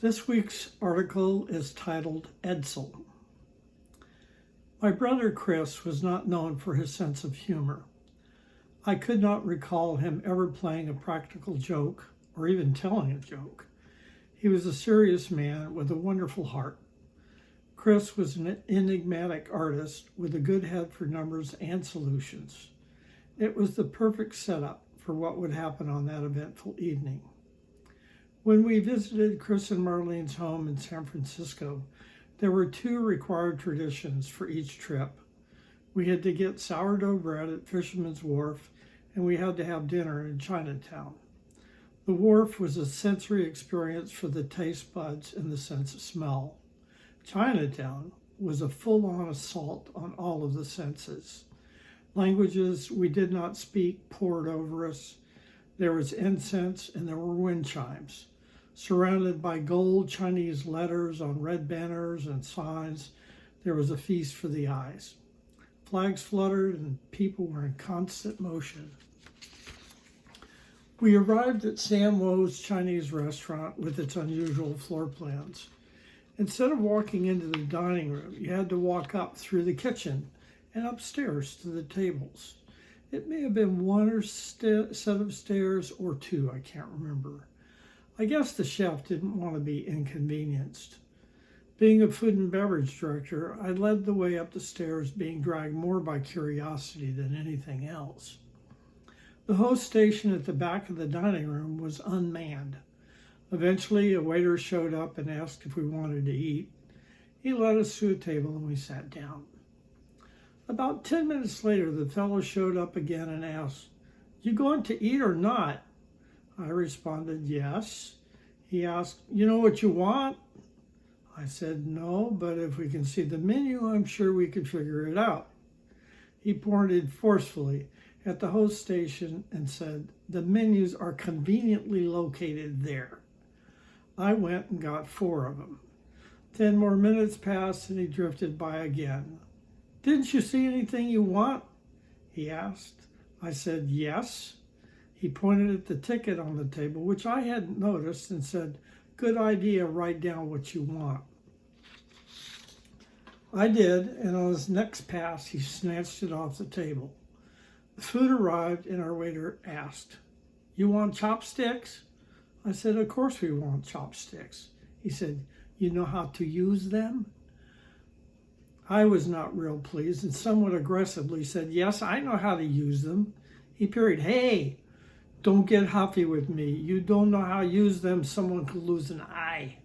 This week's article is titled Edsel. My brother Chris was not known for his sense of humor. I could not recall him ever playing a practical joke or even telling a joke. He was a serious man with a wonderful heart. Chris was an enigmatic artist with a good head for numbers and solutions. It was the perfect setup for what would happen on that eventful evening. When we visited Chris and Marlene's home in San Francisco, there were two required traditions for each trip. We had to get sourdough bread at Fisherman's Wharf, and we had to have dinner in Chinatown. The wharf was a sensory experience for the taste buds and the sense of smell. Chinatown was a full-on assault on all of the senses. Languages we did not speak poured over us. There was incense and there were wind chimes. Surrounded by gold Chinese letters on red banners and signs, there was a feast for the eyes. Flags fluttered and people were in constant motion. We arrived at Sam Wo's Chinese restaurant with its unusual floor plans. Instead of walking into the dining room, you had to walk up through the kitchen and upstairs to the tables. It may have been one set of stairs or two, I can't remember. I guess the chef didn't want to be inconvenienced. Being a food and beverage director, I led the way up the stairs, being dragged more by curiosity than anything else. The host station at the back of the dining room was unmanned. Eventually, a waiter showed up and asked if we wanted to eat. He led us to a table and we sat down. About 10 minutes later, the fellow showed up again and asked, "You going to eat or not?" I responded, "Yes." He asked, "You know what you want?" I said, "No, but if we can see the menu, I'm sure we could figure it out." He pointed forcefully at the host station and said, "The menus are conveniently located there." I went and got 4 of them. 10 more minutes passed and he drifted by again. "Didn't you see anything you want?" he asked. I said, "Yes." He pointed at the ticket on the table, which I hadn't noticed, and said, "Good idea, write down what you want." I did, and on his next pass, he snatched it off the table. The food arrived, and our waiter asked, "You want chopsticks?" I said, "Of course we want chopsticks." He said, "You know how to use them?" I was not real pleased and somewhat aggressively said, "Yes, I know how to use them." He parried, "Hey, don't get huffy with me. You don't know how to use them. Someone could lose an eye."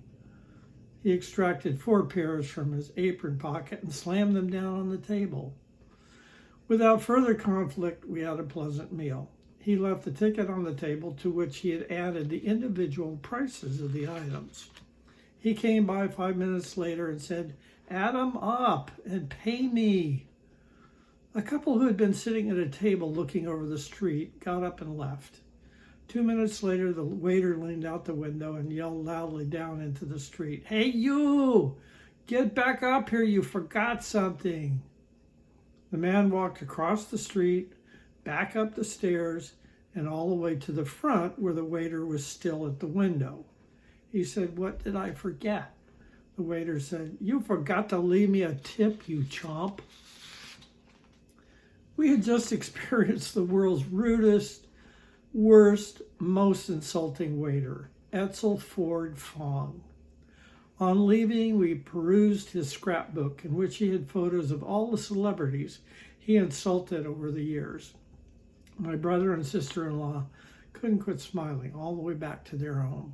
He extracted 4 pairs from his apron pocket and slammed them down on the table. Without further conflict, we had a pleasant meal. He left the ticket on the table to which he had added the individual prices of the items. He came by 5 minutes later and said, "Add 'em up and pay me." A couple who had been sitting at a table looking over the street got up and left. 2 minutes later, the waiter leaned out the window and yelled loudly down into the street, "Hey, you! Get back up here, you forgot something." The man walked across the street, back up the stairs, and all the way to the front where the waiter was still at the window. He said, "What did I forget?" The waiter said, "You forgot to leave me a tip, you chump." We had just experienced the world's rudest, worst, most insulting waiter, Edsel Ford Fong. On leaving, we perused his scrapbook in which he had photos of all the celebrities he insulted over the years. My brother and sister-in-law couldn't quit smiling all the way back to their home.